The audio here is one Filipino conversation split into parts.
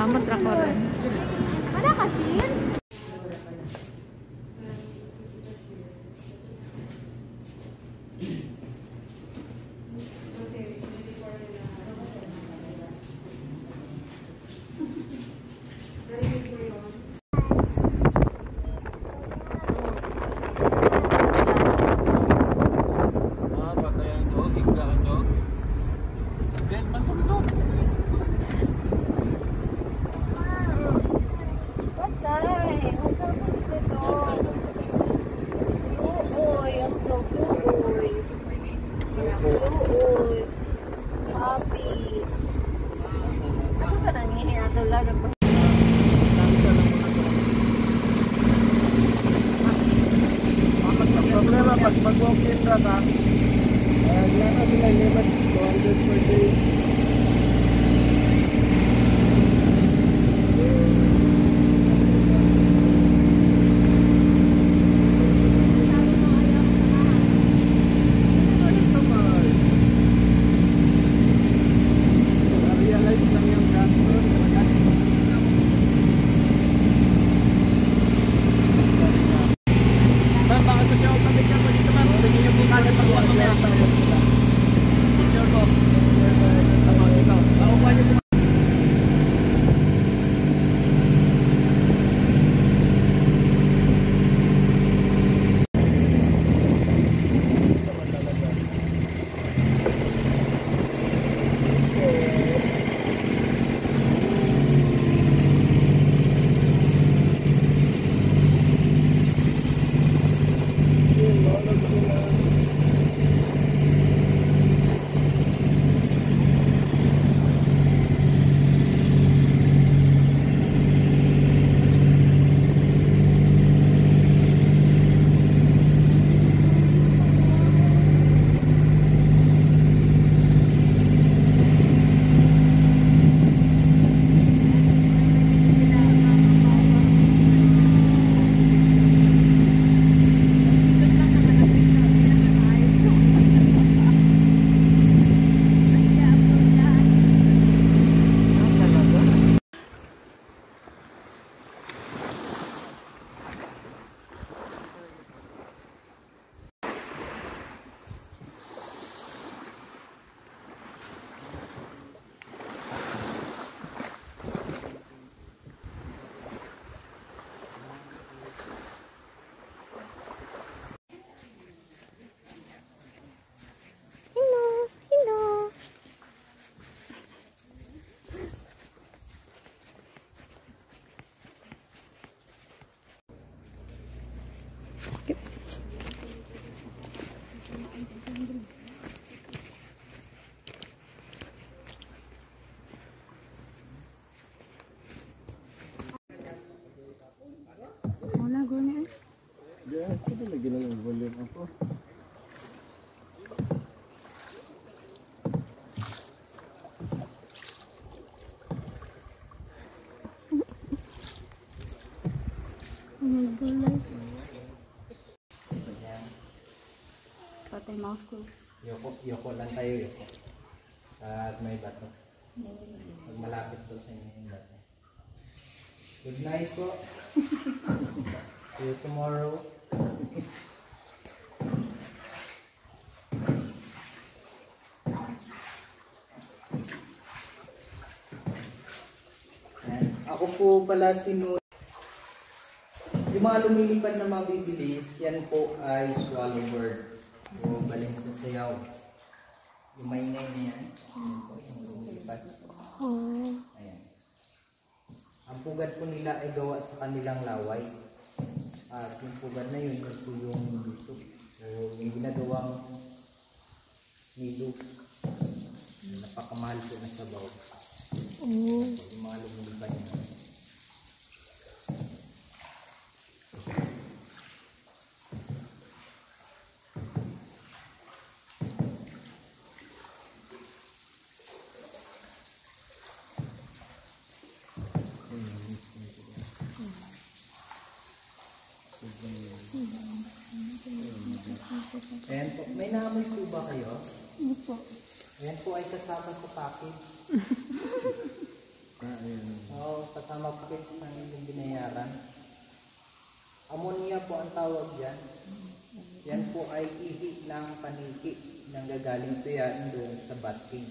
Salamat ra ko rin. Ada kasir? Pag-walk-in ka ka, lana sila limit 200 per day. Lagi na ng volume ako. Patay mouse ko. Yoko lang tayo, yoko. At may bato. Pag malapit po sa inyo yung bato. Good night po. See you tomorrow. Ako po pala si Noon. Yung mga lumilipad na mabibilis, yan po ay swallow bird. O baling sa sayaw. Yung maingay na yan. Yan po yung lumilipad. Ayan. Ang pugad po nila ay gawa sa kanilang laway. At yung pugad na yun, yun po yung luso. O yung ginagawang nido. Napakamahal po na sabaw. Yung mga lumilipad na. Ayan po. May naamoy po ba kayo? Opo. Ayan po ay kasama sa package. kasama po ng inyong binayaran. Ammonia po ang tawag dyan. Yan po ay ihi ng paniki nang gagaling po yan doon sa bating.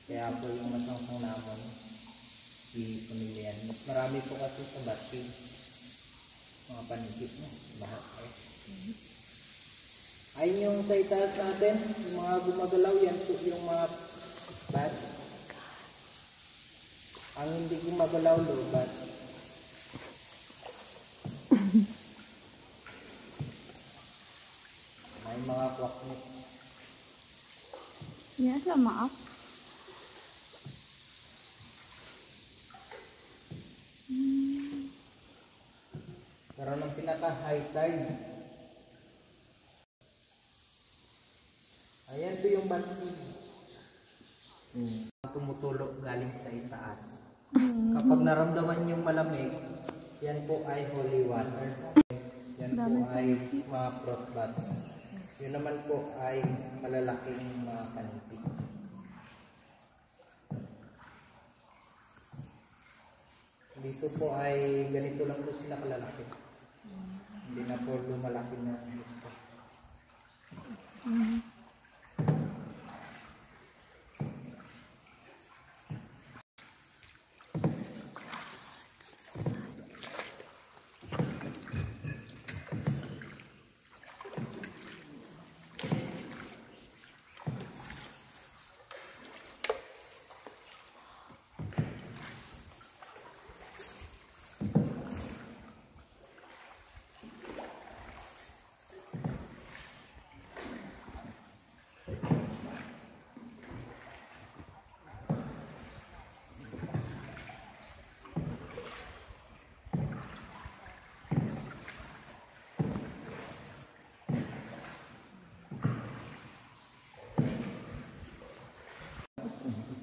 Kaya po yung masangsang namon, ihi po nila yan. Mas marami po kasi sa bating. Mga paniki mo, lahat ay. Ayun yung sa itaas natin, yung mga gumagalaw yan po yung mga bats. Ang hindi gumagalaw lobat. May mga kwaknit. Yan sa maap. Karoon ng pinaka-high tide. Ayan po yung bantig. Tumutulog galing sa itaas. Kapag naramdaman yung malamig, yan po ay holy water. Yan po ay mga fruit bats. Yun naman po ay malalaking mga paniti. Dito po ay ganito lang po sila kalalaki. Hindi na po lumalaki na gusto.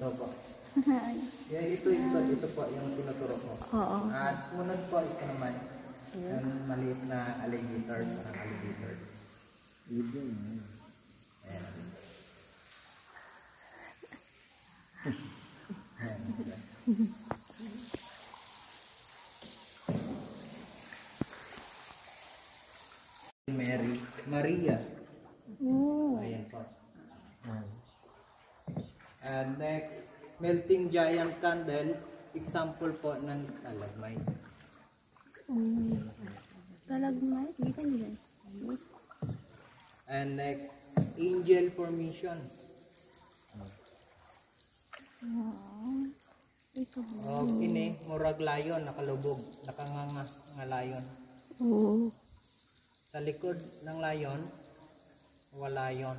Ito po. Yeah, ito po yung tinuturo ko. Oo. At sumunod po, ito naman. Yung maliit na alligator, parang alligator. Ayan. Maria. Ayan po. And next, melting giant candle, example po ng stalagmite. Stalagmite? Dito nila. And next, angel formation. Ito ba? O kini, murag layon, nakalubog, nakanganga nga layon. Oo. Sa likod ng layon, wala yon.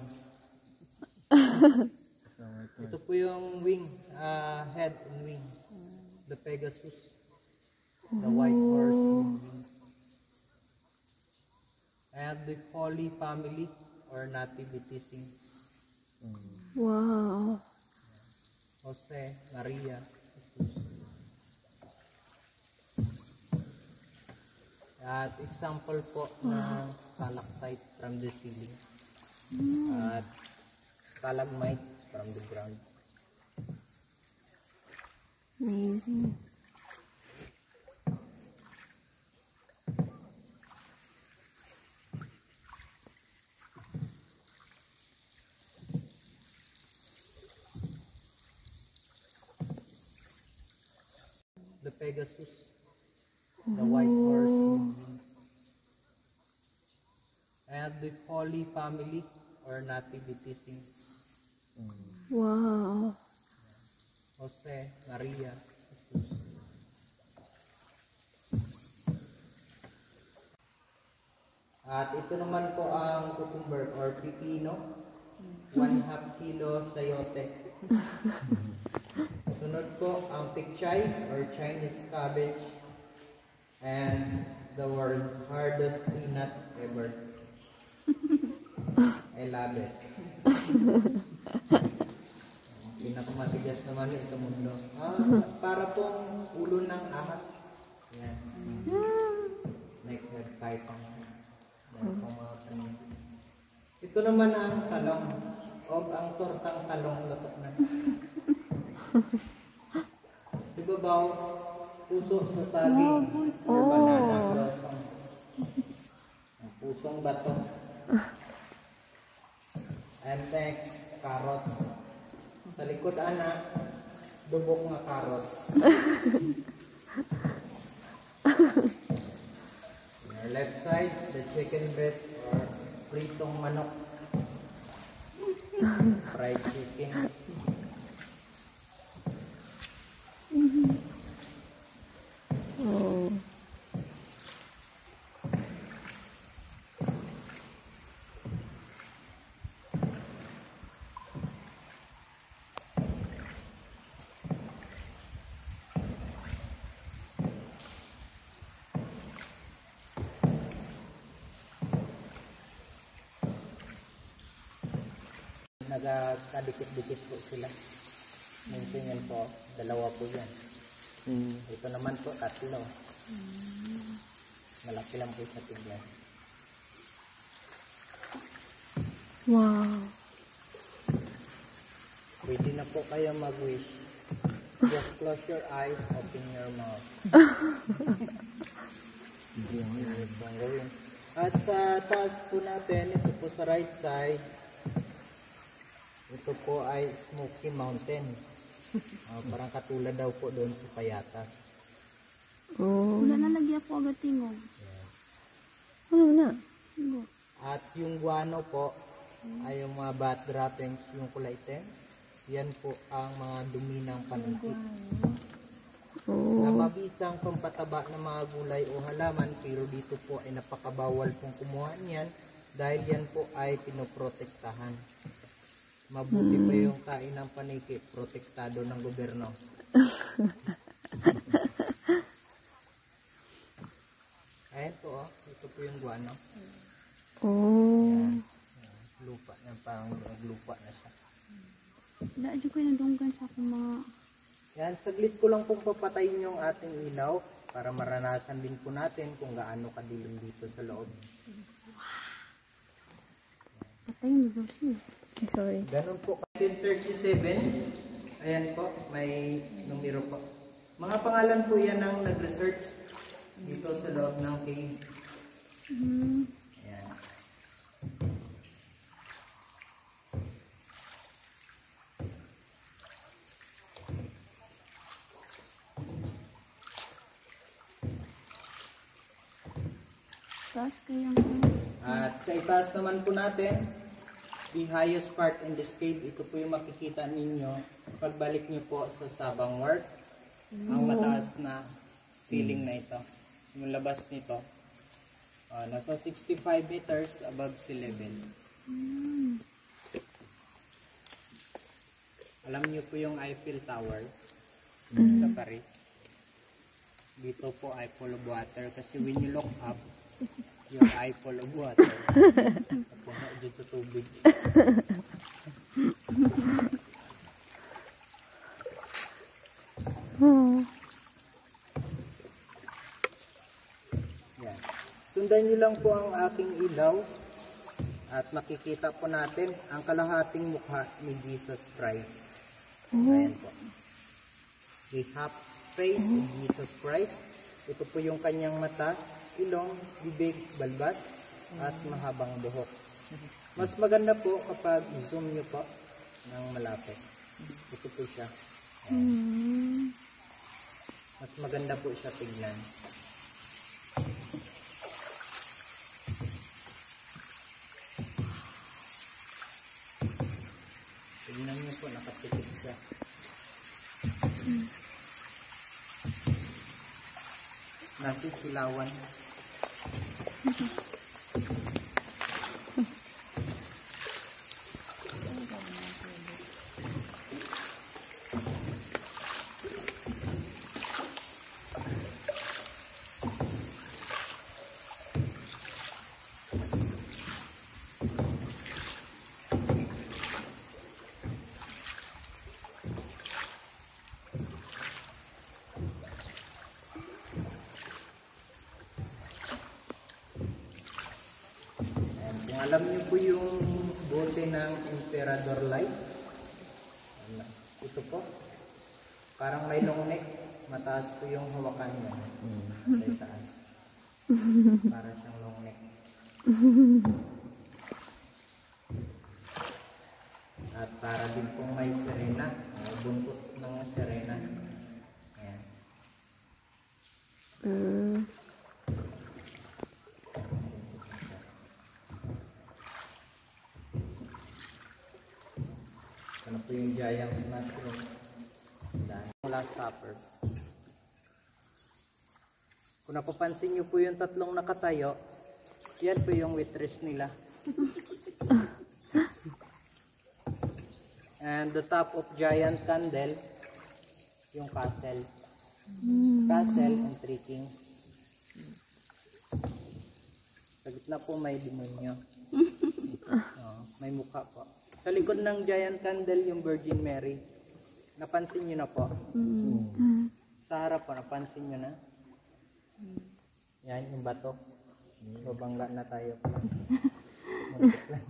Ito po yung wing, head and wing. The Pegasus. The white horse and wings. And the Holy Family or Nativity scene. Wow. Jose, Maria, at example po ng stalactite from the ceiling. At stalagmite from the ground. Amazing. The Pegasus, the white horse and wings. And the Holy Family or Nativity scene. Wow. Jose, Maria, Jesus. At ito naman po ang cucumber or pipino. 1/2 kilo sayote. Sunod po ang pichay or Chinese cabbage. And the hardest peanut ever. I love it. Pinakamatigas naman yun sa mundo. Para pong ulo ng ahas. Yan. Next, nag-type ang mga tanim. Ito naman ang talong. O ang tortang talong lutok na. Diba ibabaw, puso sa saging. Or banana blossom. Ang pusong bato. And next, carrots. Sa likod ana, dubok nga carrots. On your left side, the chicken breast or pritong manok. Fried chicken. Oh. Nagkadikit-dikit po sila. Minsan yan po, dalawa po yan. Ito naman po, tatlo. Malaki lang po sa tignan. Wow. Pwede na po kayo mag-wish. Just close your eyes, open your mouth. Hindi po ang gawin. At sa taas po natin, ito po sa right side, ito po ay Smoky Mountain. Parang katulad daw po doon sa Payatas. Oh. Wala na lagyan po agad tingog. Ano na? At yung guano po ay yung mga bat droppings, yung kulay itim. Yan po ang mga dumi ng panungkit. Oh. Na mabisang pampataba ng mga gulay o halaman, pero dito po ay napakabawal pong kumuha niyan dahil yan po ay pinoprotektahan. Mabuti pa yung kain ng paniki, protektado ng gobyerno. Ayan po, oh. Ito po yung guano. Oh. Lupa na, parang lupa na siya. Wala dyan kayo nadunggan sa akong mga... Yan, saglit ko lang pong papatayin yung ating ilaw para maranasan din po natin kung gaano kadilim dito sa loob. Patayin mo siya. Sorry. Ganun po. 1937, ayan po, may numero po. Mga pangalan po yan ng nag-research dito sa loob ng cave. Ayan. Tapos kayang... At sa itaas naman po natin, the highest part in this cave, ito po yung makikita ninyo pagbalik nyo po sa Sabang Wharf. Ang mataas na ceiling na ito. Yung labas nito, nasa 65 meters above sea level. Alam nyo po yung Eiffel Tower sa Paris. Dito po ay full of water kasi when you look up, yung eye full of water. Napuno dyan sa tubig. Yan. Sundan nyo lang po ang aking ilaw at makikita po natin ang kalahating mukha ni Jesus Christ. Ayan po. The half face of Jesus Christ. Ito po yung kanyang mata, ilong, bibig, balbas, at mahabang buhok. Mas maganda po kapag zoom nyo po ng malapit. Ito po siya. Mas maganda po siya tignan. Tignan nyo po, nakapikit siya. Nasisilawan. Alam niyo po yung bote ng Emperador Light? Ito po. Parang may long neck. mataas po yung hawakan niya. May taas. Para siyang long neck. At para din pong may sirena. Buntot ng sirena. Ayan. Ano po yung giant mushroom? Last supper. Kung napapansin nyo po yung tatlong nakatayo, yan po yung waitress nila. And the top of giant candle, yung castle. Castle and three kings. Sa gitna po may demonyo. May mukha po. Sa likod ng giant candle, yung Virgin Mary. Napansin nyo na po. Sa harap po, napansin nyo na. Yan, yung bato. Babangga na tayo. Muntik lang.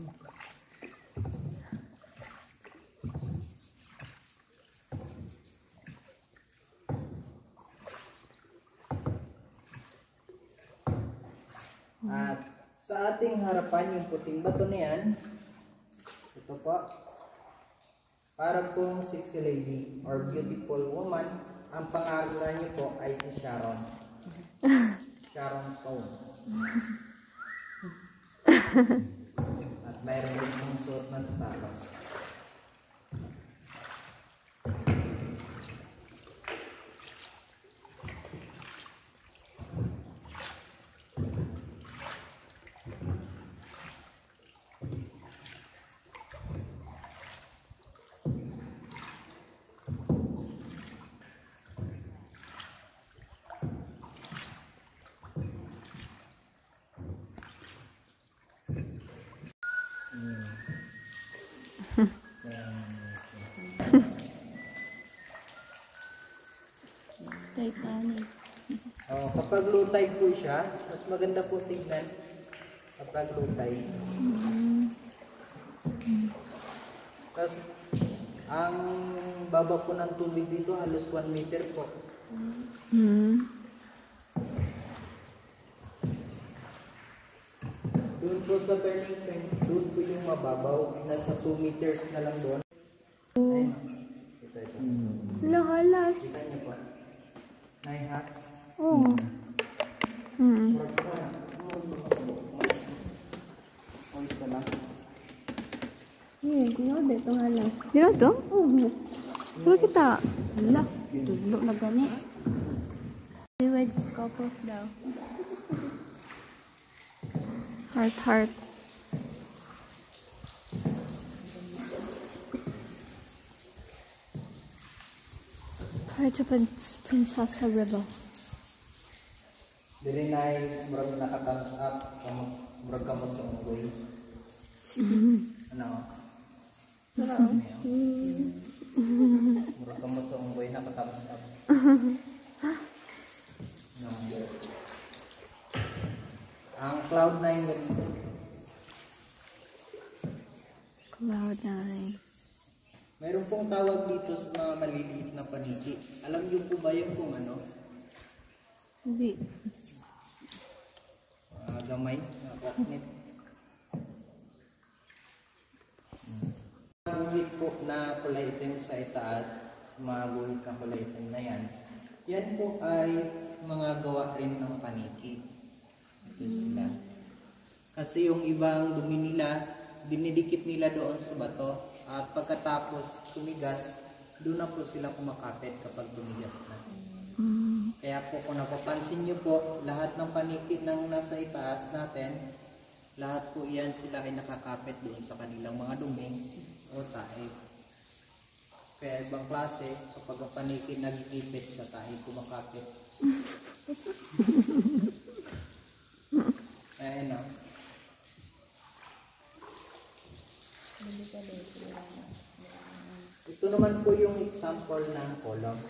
At sa ating harapan, yung puting bato na yan, ito po, para pong sexy lady or beautiful woman, ang pangalan niyo po ay si Sharon. Sharon Stone. At mayroon din pong suot na sapatos. Titanic. Kapag low tide po siya, mas maganda po tignan kapag low tide. Tapos, ang baba po ng tubig dito halos 1 meter po. Doon po sa turning point, doon po yung mababaw. Nasa 2 meters na lang doon. Ayun. Ito. Lahalas. Kita niyo po. 9 hats. Oh. Ito lang. Kuya, dito halas. Dito to? Wala kita. Hala, tulo na gani. With couples daw. Heart, heart. Heart of Princess River. Dili na ay murag naka-thumbs up. Murag kamot sa unggoy. Ano? Murag kamot sa unggoy naka-thumbs up. No. Ang Cloud9 ganito. Cloud9. Mayroon pong tawag dito sa mga maliliit na paniki. Alam niyo po ba yung kung ano? Hindi. Gamay na koknit. Guhit po na kulay itim sa itaas, mga guhit na kulay itim na yan. Yan po ay mga gawa rin ng paniki. Ito sila. Kasi yung ibang dumi nila, dinidikit nila doon sa bato. At pagkatapos tumigas, doon na po sila kumakapit kapag tumigas na. Kaya po kung napapansin nyo po, lahat ng paniki ng nasa itaas natin, lahat po yan sila ay nakakapit doon sa kanilang mga dumi o tae. Kaya ibang klase, kapag ang paniki nagigipit sa tae, kumakapit. Ayan o. Ito naman po yung example ng column.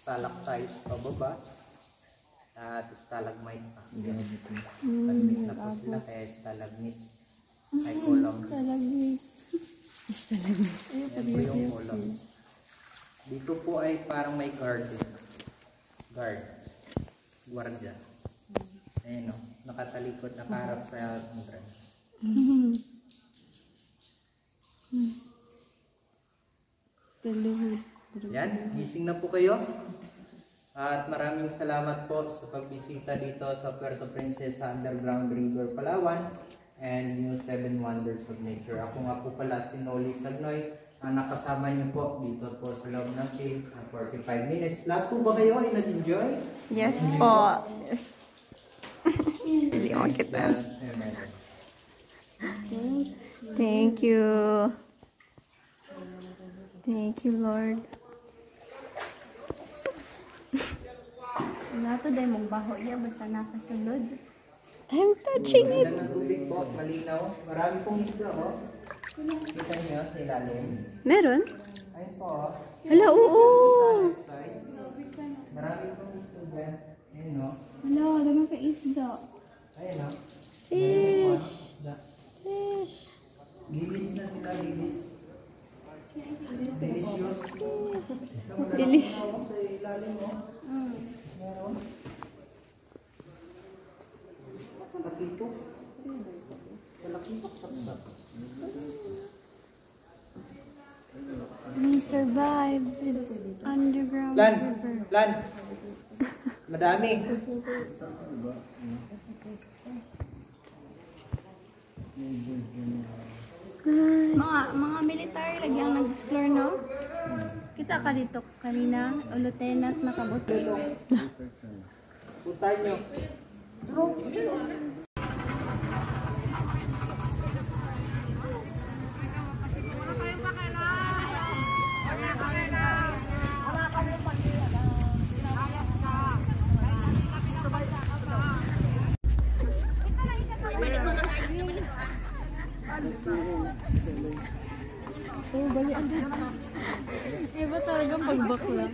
Stalactite pababa at stalagmite pa. Palmit na po sila kaya stalagmite ay column. Talagay. Yan po yung column. Dito po ay parang may garden. guard. Guardia. Ayun o. Nakatalikod, nakaharap sa entrance. Taluhod. Yan, gising na po kayo. At maraming salamat po sa pagbisita dito sa Puerto Princesa Underground River, Palawan and New 7 Wonders of Nature. Ako nga po pala si Noli Sagnoy. Nakasama niyo po dito po sa loob ng cave 45 minutes. Lahat po ba kayo ay nag-enjoy? Yes po. Yes. Hindi ko makita. Thank you. Thank you, Lord. Wala to dahil mong baho niya basta nakasulod. I'm touching it. Ganda ng tubig po, malinaw. Marami pong isda oh. Kita niyo sa ilalim. Meron? Ayun po oh. Hala, oo. Side. Marami pong isda dyan. Ayun oh. Wala, dami ka isda. Ayun oh. Fish. Isda. Fish. Gilis na sila, gilis. Delicious. Delicious. Sa ilalim mo. Meron. Kalakito. Kalakito. Saksak. We survived underground Lan! river. Lan! Madami. Mga military lagi ang nag-explore, no? Kita ka dito kanina, o lieutenant nakabot. Puntahan nyo. Iba talagang pagbakla.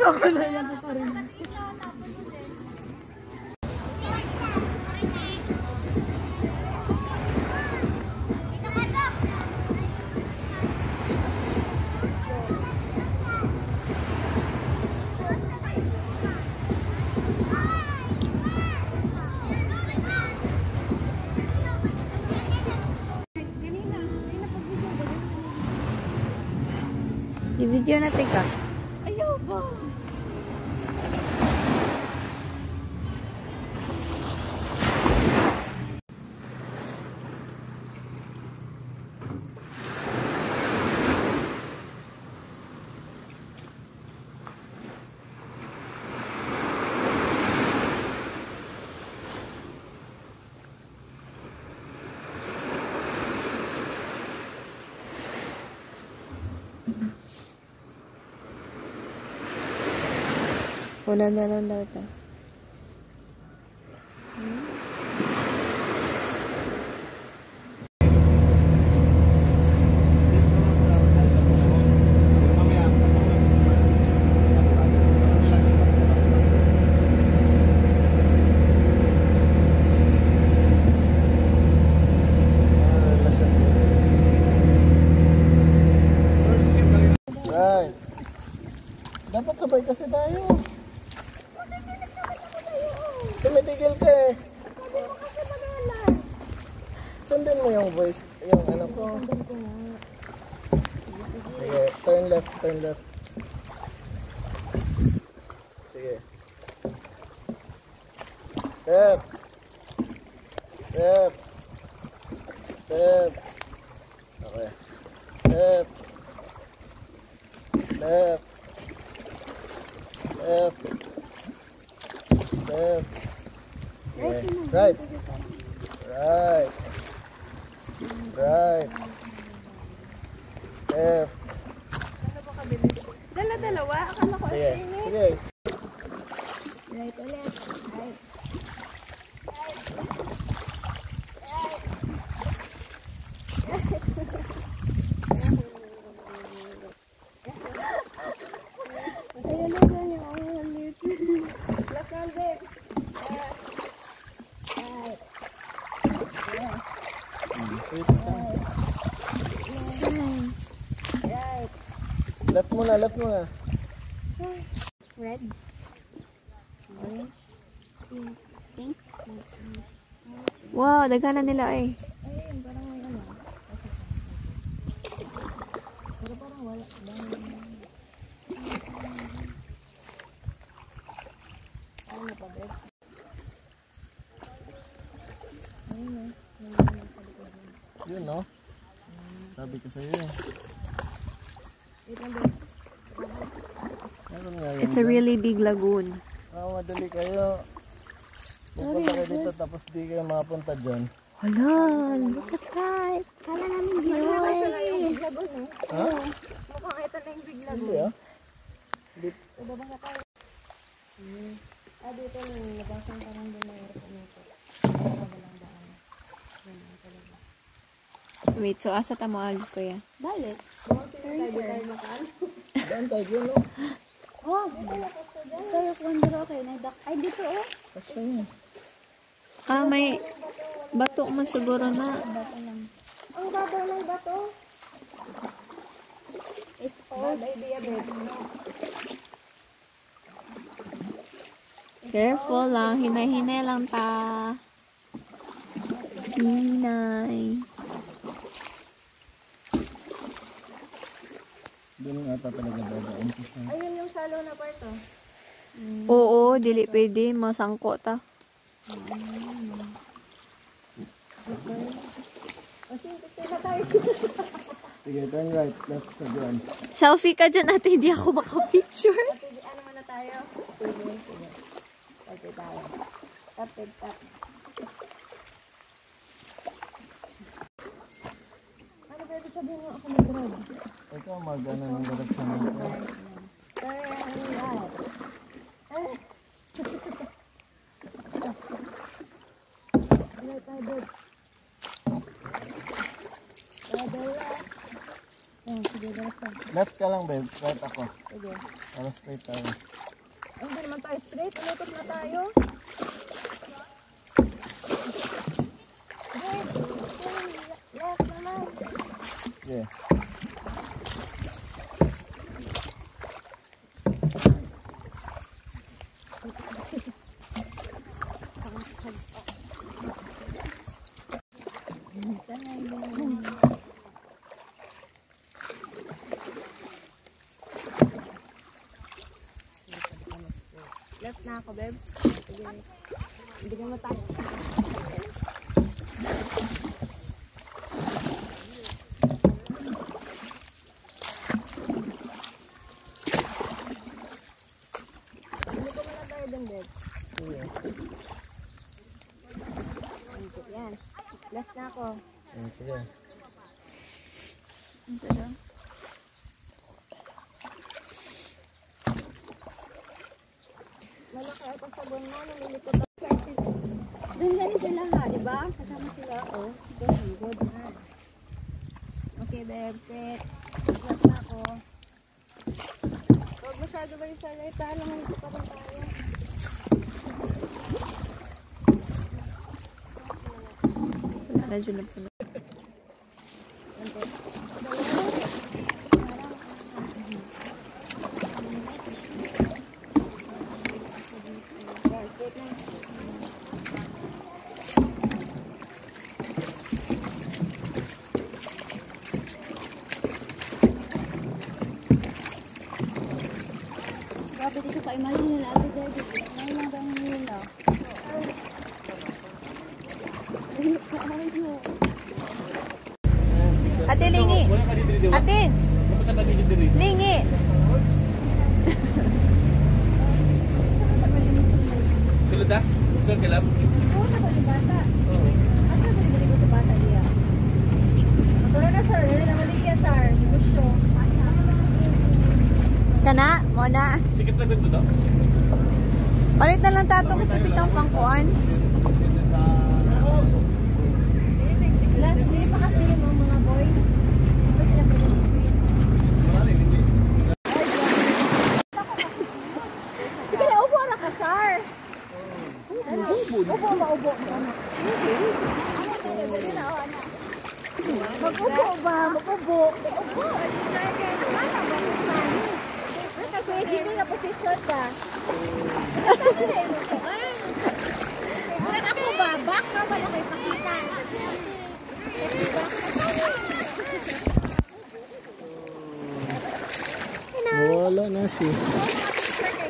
Ako na yan pa rin. I-video natin ka. Ayaw ba? Una na lang daw ito. Right. Dapat sabay kasi tayo. Tumitigil ka eh. Sundan mo yung voice, yung ano ko. Sige, turn left, turn left. Sige. Left. Left. Left. Okay. Left. Left. Left. Left. Okay. Right. Right. Right. Left. Dala-dalawa? Akala ko Sige. Sige. right ulit. Right. Ayan na dyan yung ulit. Wait lang. Left muna, left muna. Red. Orange. Pink. Wow, daghanan nila eh. Ayun, parang may ano. Pero parang wala. Ano pa, Beb? Yun, no? Sabi ko sa'yo eh. Meron nga yun. It's a really big lagoon. Madali kayo. Pupunta kayo dito tapos di kayo makapunta dyan. Hala, look at that. Kala namin view eh. Ha? Mukhang ito na yung bigla. Hindi ah. Ibaba ka tayo. Dito yung nabasang parang doon na yung nito. Wait, so asa ta mo agi kuya? Balik. Daan tayo yun, no? Oh, tayo wonder okay. Ay, dito oh. Kasi yun. Ah, may bato man siguro na. Bato lang. Ang babaw ng bato. It's old idea, babe. Careful lang, hinay-hinay lang ta. Hinay. Doon nga ata talaga dadaan siya. Ayun yung shallow na part oh. Oo, dili pwede, masangko ta. Sige, turn right, left sa dyan. Selfie ka dyan ate, hindi ako makapicture. Ano muna tayo? Sige. Okay tayo. Tap. Ano ba ibig sabihin mo ako mag-grab? Ikaw mag-ano ng direksyon natin. Turn right. Right tayo, babe. Sige, direksyon. Left ka lang, babe. Right ako. Sige. Para straight tayo. Hindi naman tayo straight. Ulitot na tayo. Left naman. Yeah. Left na ako, babe. Sige. Hindi mo tayo. Hindi ko muna tayo dun, babe. Sige. Yan. Left na ako. Sige. Malaki ako sa buwan mo. Nalilipot ako. Doon galing sila ha, di ba? Kasama sila. Oh, good. Okay, babe. Straight. Left na ako. Huwag masyado ba yung salay? Parang hindi pa rin tayo. Medyo na pala. Grabe dito pa imalin nila ate Debbie. Ngayon lang ba ang nila? Ate, lingi. Ate, lingi. Tulad na? Gusto ka lang? Oo, nakali bata. Asa ba nabili ko sa bata niya? Matulog na sir. Dili na maligya sir. Negosyo. Kana, mo na. Sikit lang dito daw. Palit na lang tato ko tipitang pangkuan. Hindi pa kasi yung mga boys. Ito sila pwede mag-swim. Sige na, upo na ka sir. Upo, maubo. Dali na, anak. Mag-ubo ba? Mag-ubo. Mag-ubo. Kuya Gino na posisyon ka. Ako ba? Back na wala kayo pakita. Wala na siya.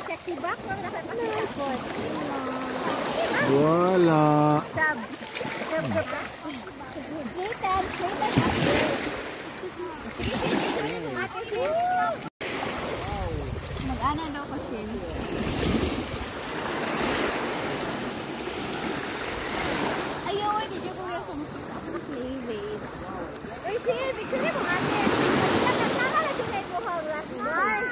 Sexy back na nakapag-report. Wala. Sab. Mag-ana daw ko siya. Ayaw, hindi ko kuya kung playmate. Uy, sige, picture mo ate. Tama na sinay mo ha, last night.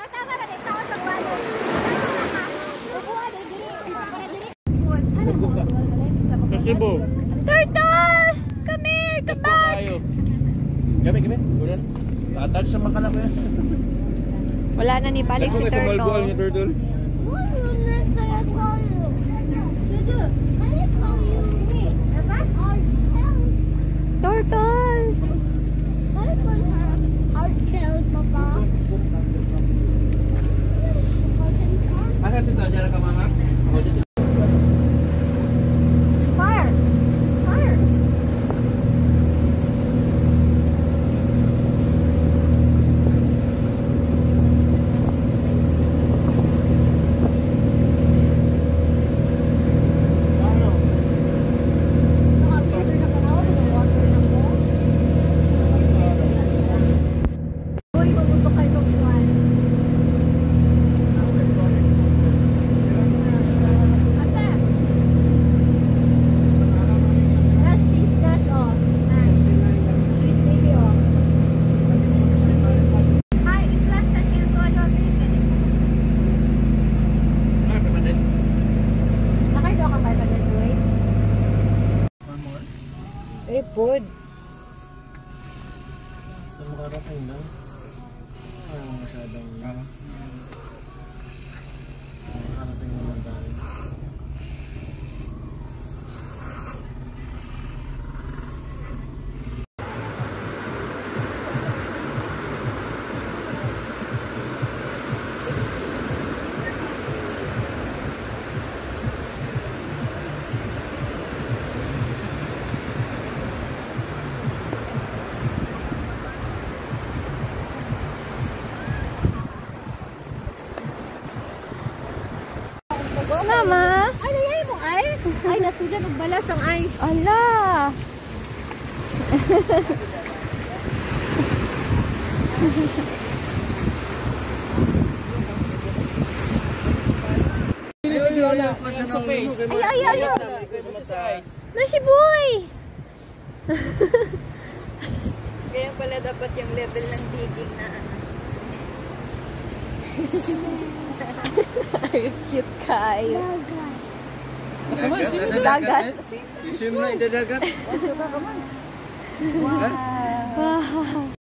Tama na din, tao sa wala. Upuan, Kasibo. Turtle! Come here! Come back! Kami. Ulan. Nakatouch sa makala ko yan. Wala na ni balik si Turtle. Turtle. Turtle! Asa si Tadjara ka mama? Ako dyan si Fire! Fire! Uy, mabuto kayo ng buwan. Ate! Dash cheese, dash off. Dash. Cheese, baby off. Hi, i-plus na chill ko. Ano, nakaido ka tayo pag wait. Eh, food. Basta makarating lang. Ayaw masyadong... Makarating naman tayo. Mama! Ay, nayay mo ice? Ay, nasudan og balas ang ice. Ala! Ay. Na si boy! Kaya pala dapat yung level ng digging na ano. Ay, cute kayo. Dagat. Isim na idadagat. Wow.